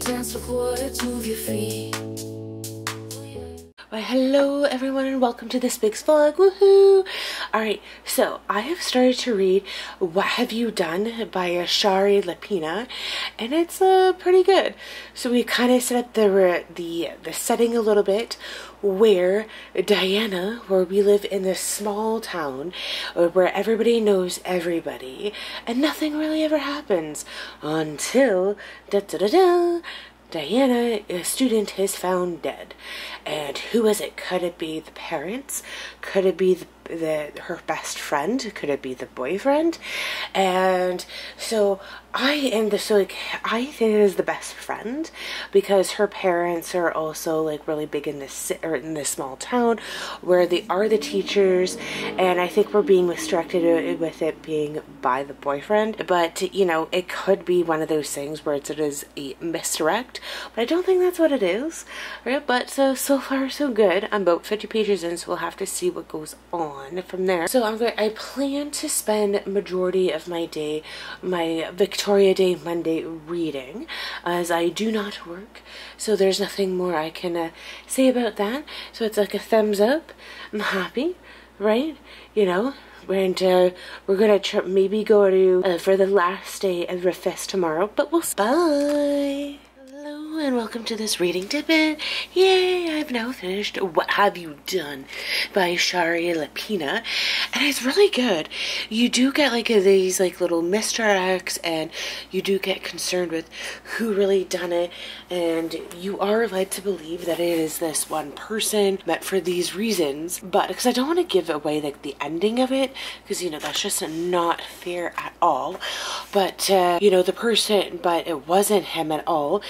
dance, look what, move your feet. Well, hello everyone and welcome to this week's vlog. Woohoo! Alright, so I have started to read What Have You Done by Shari, Lapena, and it's pretty good. So we kind of set up the setting a little bit, where Diana, where we live in this small town where everybody knows everybody and nothing really ever happens until Diana, a student, is found dead. And who is it? Could it be the parents? Could it be her best friend? Could it be the boyfriend? And so I think it is the best friend, because her parents are also like really big in this small town where they are the teachers, and I think we're being misdirected with it being by the boyfriend. But you know, it could be one of those things where it is a misdirect, but I don't think that's what it is, right? But so far so good. I'm about 50 pages in, so we'll have to see what goes on from there. So I plan to spend majority of my day, my Victoria Day Monday, reading, as I do not work, so there's nothing more I can say about that. So it's like a thumbs up. I'm happy, right? You know, we're gonna maybe go to for the last day of Riffest tomorrow, but we'll bye. Hello and welcome to this reading Dippit. Yay, I've now finished What Have You Done by Shari, Lapena, and it's really good. You do get like these like little misdirects, and you do get concerned with who really done it, and you are led to believe that it is this one person met for these reasons. But because I don't want to give away like the ending of it, because you know that's just not fair at all. But you know, the person, but it wasn't him at all.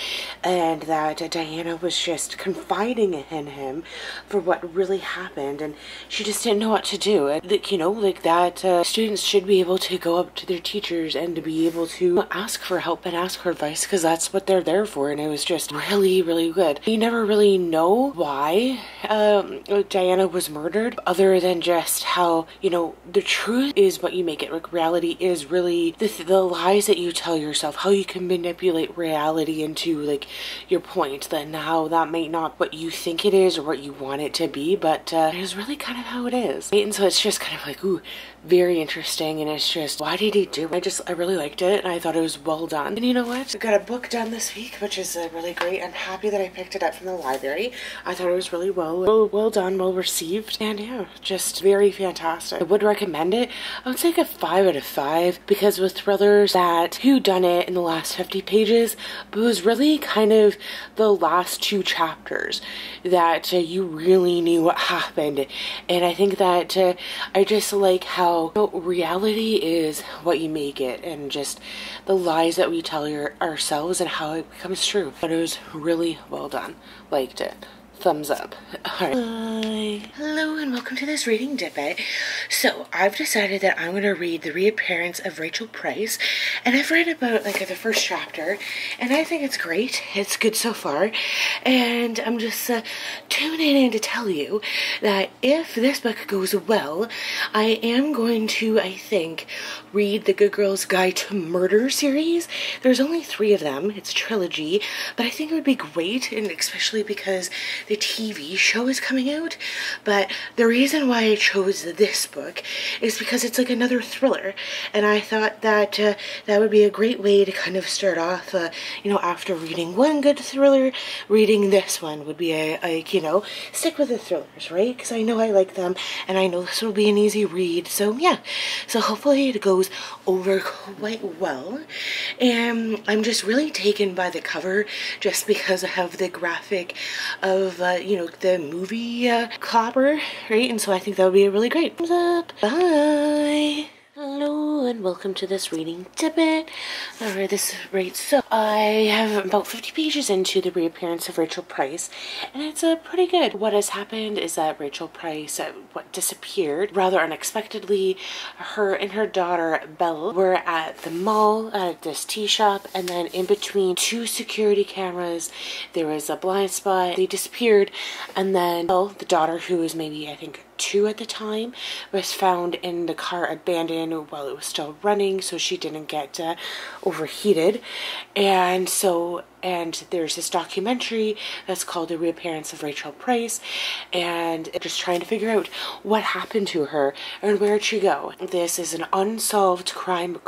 And that Diana was just confiding in him for what really happened, and she just didn't know what to do. And, you know, like that students should be able to go up to their teachers and to be able to ask for help and ask for advice, because that's what they're there for. And it was just really, really good. You never really know why Diana was murdered, other than just how, you know, the truth is what you make it. Like, reality is really the lies that you tell yourself, how you can manipulate reality into like your point, that now that might not what you think it is or what you want it to be, but it is really kind of how it is, right? And so it's just kind of like, ooh, very interesting. And it's just, why did he do it? I really liked it, and I thought it was well done. And you know what, I got a book done this week, which is really great. I'm happy that I picked it up from the library. I thought it was really well done, well received, and yeah, just very fantastic. I would recommend it. I would say like a 5 out of 5, because with thrillers that who done it in the last 50 pages, but it was really kind of the last 2 chapters that you really knew what happened. And I think that I just like how, you know, reality is what you make it, and just the lies that we tell ourselves and how it becomes true. But it was really well done. Liked it. Thumbs up. Alright. Hi. Hello and welcome to this reading Dippit. So I've decided that I'm going to read The Reappearance of Rachel Price, and I've read about like the first chapter, and I think it's great. It's good so far, and I'm just tuning in to tell you that if this book goes well, I am going to, I think, read the Good Girl's Guide to Murder series. There's only 3 of them. It's a trilogy, but I think it would be great, and especially because the TV show is coming out. But the reason why I chose this book is because it's like another thriller, and I thought that that would be a great way to kind of start off, you know, after reading one good thriller, reading this one would be you know, stick with the thrillers, right? Because I know I like them, and I know this will be an easy read. So yeah, so hopefully it goes over quite well. And I'm just really taken by the cover, just because I have the graphic of you know, the movie Copper, right? And so I think that would be really great. Thumbs up. Bye. Hello and welcome to this reading Dippit. Alright, so I have about 50 pages into The Reappearance of Rachel Price, and it's pretty good. What has happened is that Rachel Price disappeared rather unexpectedly. Her and her daughter Belle were at the mall at this tea shop, and then in between 2 security cameras there was a blind spot. They disappeared, and then Belle, the daughter, who is maybe I think 2 at the time, was found in the car abandoned while it was still running, so she didn't get overheated. And there's this documentary that's called The Reappearance of Rachel Price, and just trying to figure out what happened to her and where'd she go. This is an unsolved crime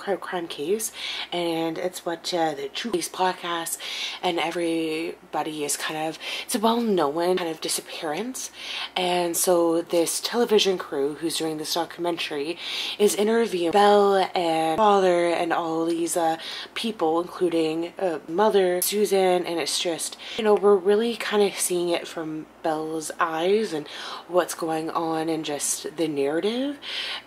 case, and it's what the True Case podcast and everybody is it's a well-known kind of disappearance. And so this television crew who's doing this documentary is interviewing Belle and father and all these people, including mother, Susan, and it's just, you know, we're really kind of seeing it from Belle's eyes and what's going on and just the narrative.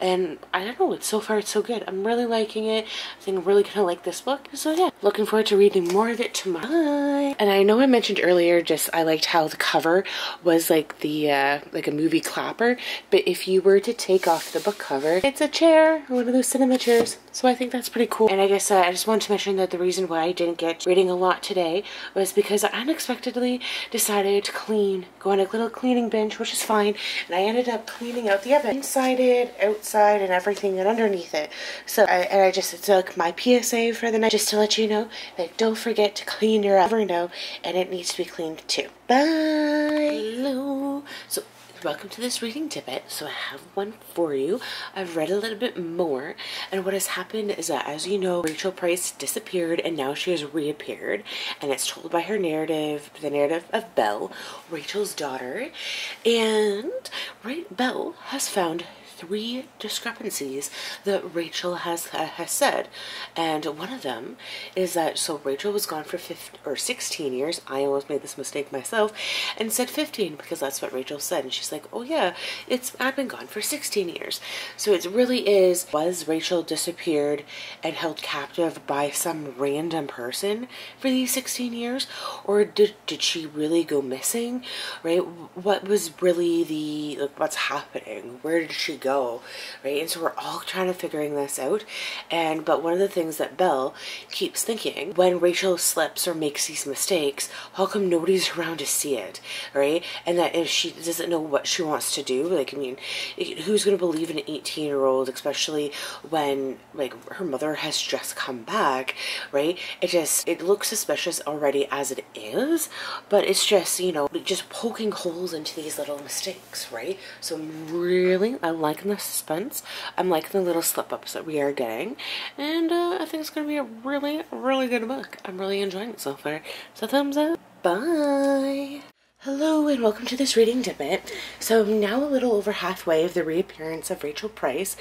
And I don't know, so far it's so good. I'm really liking it. I think I'm really gonna like this book. So yeah, looking forward to reading more of it tomorrow. And I know I mentioned earlier, just I liked how the cover was like the like a movie clapper, but if you were to take off the book cover, it's a chair, one of those cinema chairs. So I think that's pretty cool. And I guess I just wanted to mention that the reason why I didn't get reading a lot today was because I unexpectedly decided to go on a little cleaning binge, which is fine. And I ended up cleaning out the oven, inside it, outside, and everything and underneath it. So I just took my PSA for the night, just to let you know that don't forget to clean your oven, and it needs to be cleaned too. Bye. Hello. So welcome to this reading Dippit. So I have one for you. I've read a little bit more, and what has happened is that, as you know, Rachel Price disappeared and now she has reappeared, and it's told by her narrative, the narrative of Belle, Rachel's daughter. And Belle has found 3 discrepancies that Rachel has said, and one of them is that, so Rachel was gone for 16 years. I almost made this mistake myself and said 15 because that's what Rachel said, and she's like, oh yeah, I've been gone for 16 years. So it really was Rachel disappeared and held captive by some random person for these 16 years, or did she really go missing, right? What was really what's happening? Where did she go? Right? And so we're all trying to figuring this out. But one of the things that Belle keeps thinking, when Rachel slips or makes these mistakes, how come nobody's around to see it, right? And that if she doesn't know what she wants to do, like, I mean, who's going to believe an 18-year-old, especially when, like, her mother has just come back, right? It looks suspicious already as it is, but it's just, you know, just poking holes into these little mistakes, right? So I'm liking the suspense. I'm liking the little slip-ups that we are getting, and I think it's going to be a really, really good book. I'm really enjoying it so far. So thumbs up. Bye. Hello and welcome to this reading Dippit. So I'm now a little over halfway of the reappearance of Rachel Price,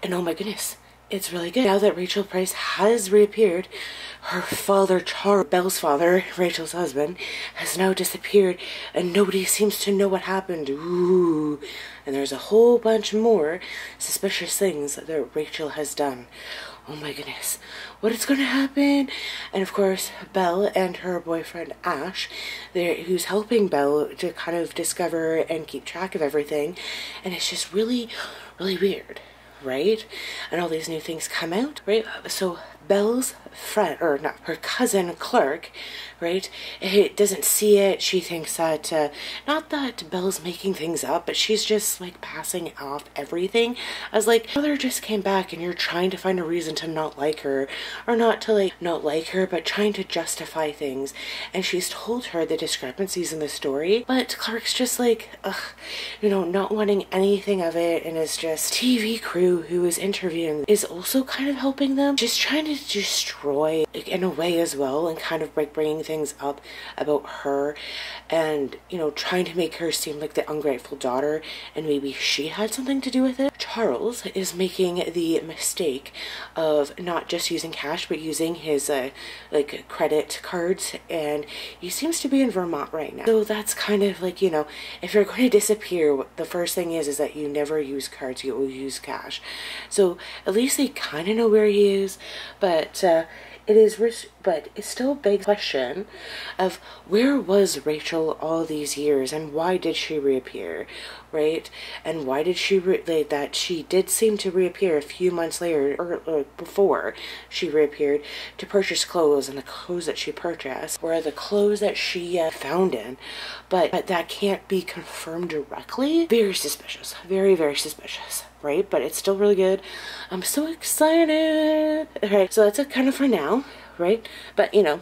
and oh my goodness, it's really good. Now that Rachel Price has reappeared, her father, Belle's father, Rachel's husband, has now disappeared, and nobody seems to know what happened. Ooh. And there's a whole bunch more suspicious things that Rachel has done. Oh my goodness, what is going to happen? And of course, Belle and her boyfriend Ash, who's helping Belle to kind of discover and keep track of everything. And it's just really, really weird, right? And all these new things come out, right? So Belle's friend, or not, her cousin Clark, right, doesn't see it. She thinks that, not that Belle's making things up, but she's just like passing off everything as like, mother just came back and you're trying to find a reason to not like her, or not to like not like her, but trying to justify things. And she's told her the discrepancies in the story, but Clark's just like, ugh, you know, not wanting anything of it. And it's just TV crew who is interviewing is also kind of helping them, just trying to destroy in a way as well, and kind of like bringing things up about her, and, you know, trying to make her seem like the ungrateful daughter, and maybe she had something to do with it. Charles is making the mistake of not just using cash, but using his like credit cards, and he seems to be in Vermont right now. So that's kind of like, you know, if you're going to disappear, the first thing is that you never use cards, you always use cash. So at least they kind of know where he is, but but it's still a big question of where was Rachel all these years and why did she reappear, right? And why did she that she did seem to reappear a few months later, or before she reappeared, to purchase clothes, and the clothes that she purchased were the clothes that she found in, but that can't be confirmed directly. Very suspicious, very, very suspicious, right? But it's still really good. I'm so excited. Alright, so that's it kind of for now, right? But you know,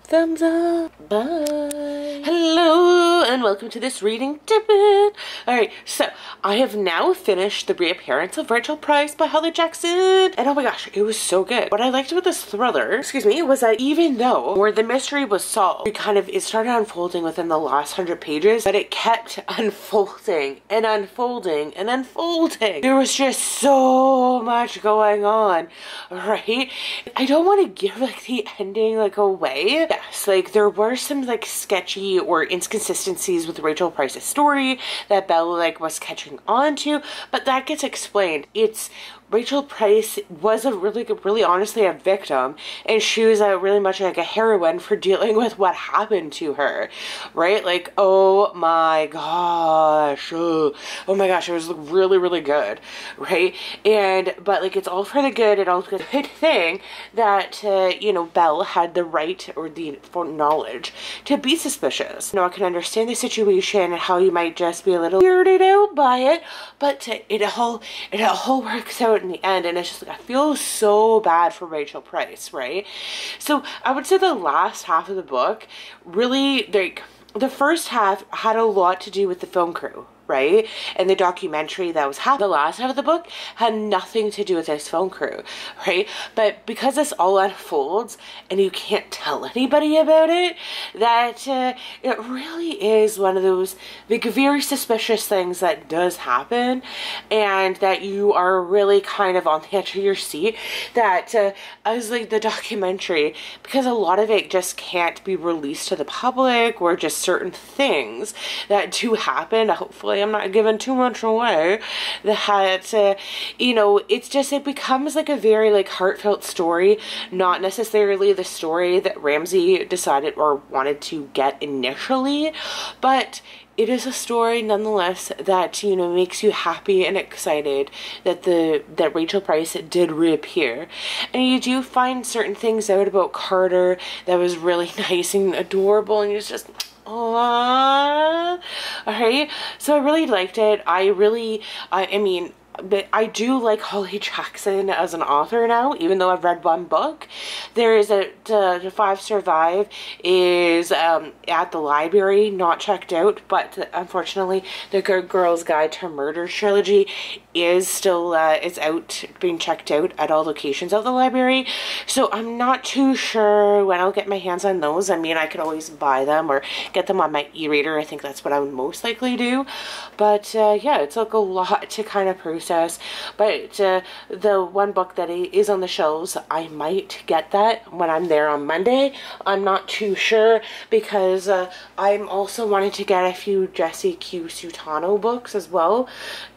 thumbs up. Bye. Hello and welcome to this reading Dippit. Alright, so I have now finished The Reappearance of Rachel Price by Holly Jackson. And oh my gosh, it was so good. What I liked about this thriller, excuse me, was that even though where the mystery was solved, it started unfolding within the last 100 pages, but it kept unfolding and unfolding and unfolding. There was just so much going on, right? I don't want to give like the ending like away. Yes, like there were some like sketchy or inconsistencies with Rachel Price's story that Belle like was catching on to, but that gets explained. It's Rachel Price was really honestly a victim, and she was really much like a heroine for dealing with what happened to her, right? Like, oh my gosh, oh my gosh, it was really, really good, right? But like it's all for the good, and all for the good thing that, you know, Belle had the right or the knowledge to be suspicious. You know, I can understand the situation and how you might just be a little weirded out by it, but it all works out in the end, and it's just like I feel so bad for Rachel Price, right? So I would say the last half of the book really, like the first half had a lot to do with the film crew, right? And the documentary that was happening. The last half of the book had nothing to do with this film crew, right? But because this all unfolds and you can't tell anybody about it, that it really is one of those like very suspicious things that does happen, and that you are really kind of on the edge of your seat. That as like the documentary, because a lot of it just can't be released to the public, or just certain things that do happen. Hopefully I'm not giving too much away, that you know, it's just, it becomes like a very like heartfelt story, not necessarily the story that Ramsey decided or wanted to get initially, but it is a story nonetheless that, you know, makes you happy and excited that Rachel Price did reappear. And you do find certain things out about Carter that was really nice and adorable, and it's just, aww. Alright, so I really liked it. I mean, but I do like Holly Jackson as an author now, even though I've read one book. There is The Five Survive is at the library, not checked out, but unfortunately the Good Girl's Guide to Murder trilogy is still it's out, being checked out at all locations of the library. So I'm not too sure when I'll get my hands on those. I mean, I could always buy them or get them on my e-reader. I think that's what I would most likely do. But yeah, it's like a lot to kind of process. But the one book that is on the shelves, I might get that when I'm there on Monday. I'm not too sure, because I'm also wanting to get a few Jessie Q Sutano books as well.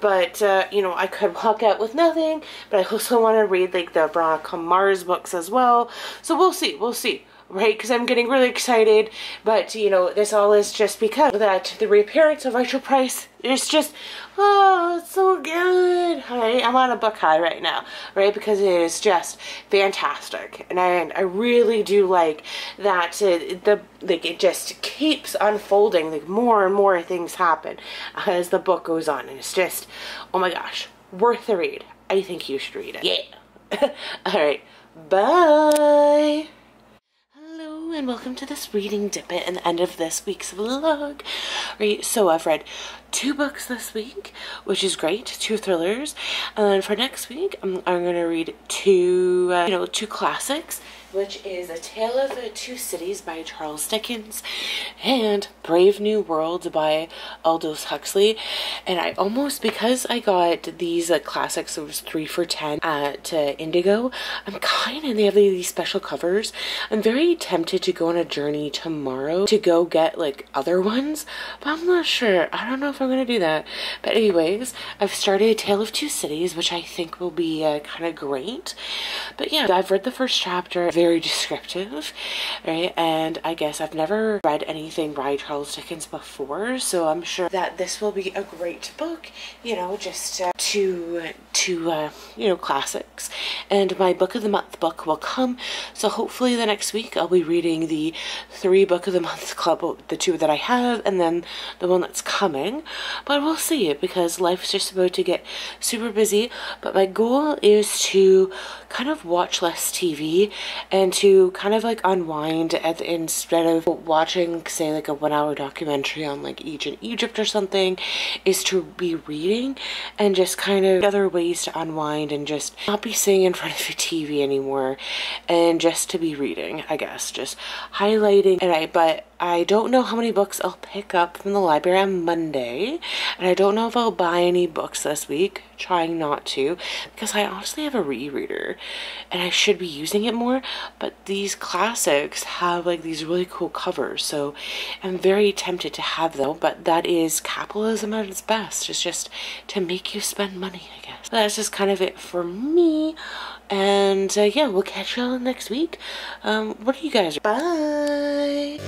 But you know, I could walk out with nothing, but I also want to read like the Veronica Mars books as well. So we'll see. Right, because I'm getting really excited, but you know, this all is just because that the reappearance of Rachel Price is just, oh, it's so good. Right? I'm on a book high right now, right, because it is just fantastic, and I really do like that it just keeps unfolding, like more and more things happen as the book goes on, and it's just, oh my gosh, worth the read. I think you should read it. Yeah. Alright, bye. And welcome to this reading Dippit and the end of this week's vlog. Right, so I've read 2 books this week, which is great, 2 thrillers, and then for next week I'm going to read 2 classics, which is A Tale of Two Cities by Charles Dickens and Brave New World by Aldous Huxley. And I almost, because I got these classics, it was 3 for $10 at Indigo, I'm kind of, they have these special covers. I'm very tempted to go on a journey tomorrow to go get like other ones, but I'm not sure. I don't know if I'm going to do that. But anyways, I've started A Tale of Two Cities, which I think will be kind of great. But yeah, I've read the first chapter. very descriptive, right? And I guess I've never read anything by Charles Dickens before, so I'm sure that this will be a great book, you know, just to you know, classics. And my book of the month book will come, so hopefully the next week I'll be reading the 3 book of the month club, the 2 that I have, and then the one that's coming. But we'll see, because life's just about to get super busy. But my goal is to kind of watch less TV and to kind of like unwind instead of watching, say, like a 1-hour documentary on like ancient Egypt or something, is to be reading and just kind of other ways to unwind and just not be sitting in front of your TV anymore, and just to be reading, I guess, just highlighting. But I don't know how many books I'll pick up from the library on Monday, and I don't know if I'll buy any books this week, trying not to, because I honestly have a rereader and I should be using it more, but these classics have like these really cool covers, so I'm very tempted to have them. But that is capitalism at its best. It's just to make you spend money, I guess. But that's just kind of it for me, and yeah, we'll catch y'all next week. What do you guys? Bye.